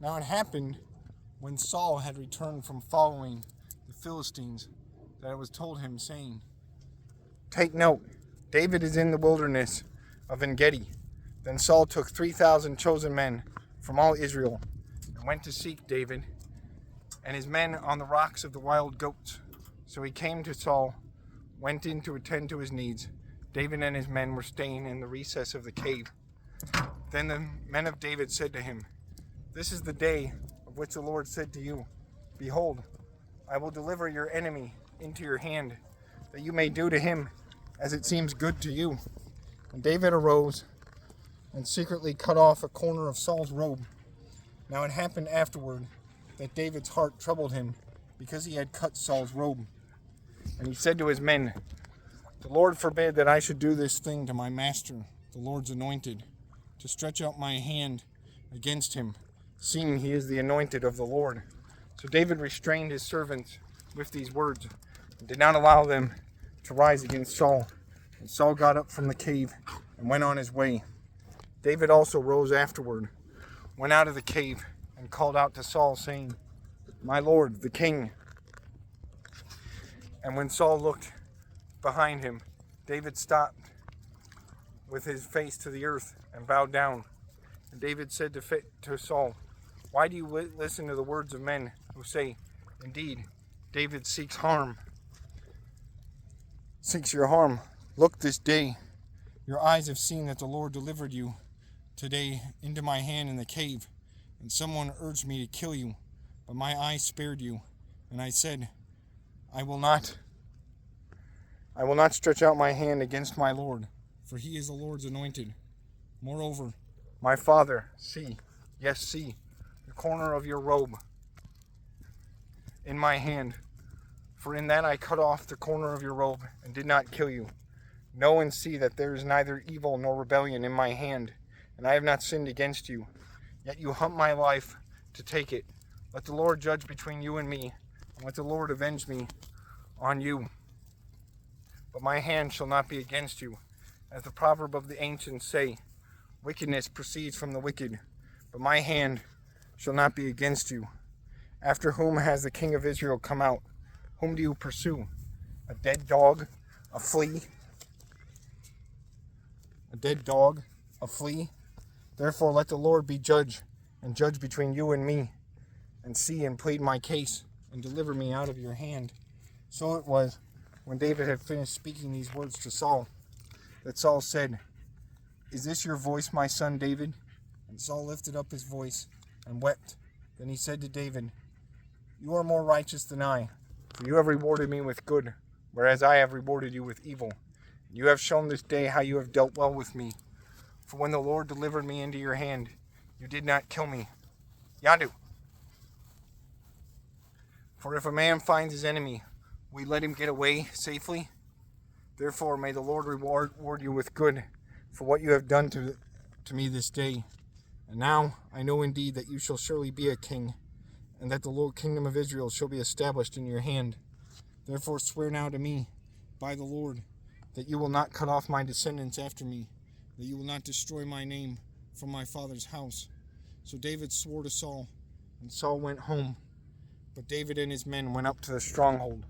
Now it happened when Saul had returned from following the Philistines that it was told him, saying, "Take note, David is in the wilderness of En-gedi." Then Saul took 3,000 chosen men from all Israel and went to seek David and his men on the rocks of the wild goats. So he came to Saul, went in to attend to his needs. David and his men were staying in the recess of the cave. Then the men of David said to him, "This is the day of which the Lord said to you, Behold, I will deliver your enemy into your hand, that you may do to him as it seems good to you." And David arose and secretly cut off a corner of Saul's robe. Now it happened afterward that David's heart troubled him because he had cut Saul's robe. And he said to his men, "The Lord forbid that I should do this thing to my master, the Lord's anointed, to stretch out my hand against him, seeing he is the anointed of the Lord." So David restrained his servants with these words, and did not allow them to rise against Saul. And Saul got up from the cave and went on his way. David also rose afterward, went out of the cave, and called out to Saul, saying, "My lord, the king." And when Saul looked behind him, David stopped with his face to the earth and bowed down. And David said to Saul, "Why do you listen to the words of men who say, 'Indeed, David seeks your harm'? Look, this day your eyes have seen that the Lord delivered you today into my hand in the cave, and someone urged me to kill you, but my eyes spared you, and I said, I will not stretch out my hand against my Lord, for he is the Lord's anointed. Moreover, my father, see, the corner of your robe in my hand, for in that I cut off the corner of your robe and did not kill you. Know and see that there is neither evil nor rebellion in my hand, and I have not sinned against you. Yet you hunt my life to take it. Let the Lord judge between you and me, and let the Lord avenge me on you. But my hand shall not be against you. As the proverb of the ancients say, wickedness proceeds from the wicked, but my hand shall not be against you. After whom has the king of Israel come out? Whom do you pursue? A dead dog? A flea? A dead dog? A flea? Therefore let the Lord be judge, and judge between you and me, and see and plead my case, and deliver me out of your hand." So it was, when David had finished speaking these words to Saul, that Saul said, "Is this your voice, my son David?" And Saul lifted up his voice and wept. Then he said to David, "You are more righteous than I, for you have rewarded me with good, whereas I have rewarded you with evil. You have shown this day how you have dealt well with me. For when the Lord delivered me into your hand, you did not kill me. Yadu. For if a man finds his enemy, will he let him get away safely? Therefore may the Lord reward you with good for what you have done to me this day. And now I know indeed that you shall surely be a king, and that the Lord kingdom of Israel shall be established in your hand. Therefore swear now to me, by the Lord, that you will not cut off my descendants after me, that you will not destroy my name from my father's house." So David swore to Saul, and Saul went home. But David and his men went up to the stronghold.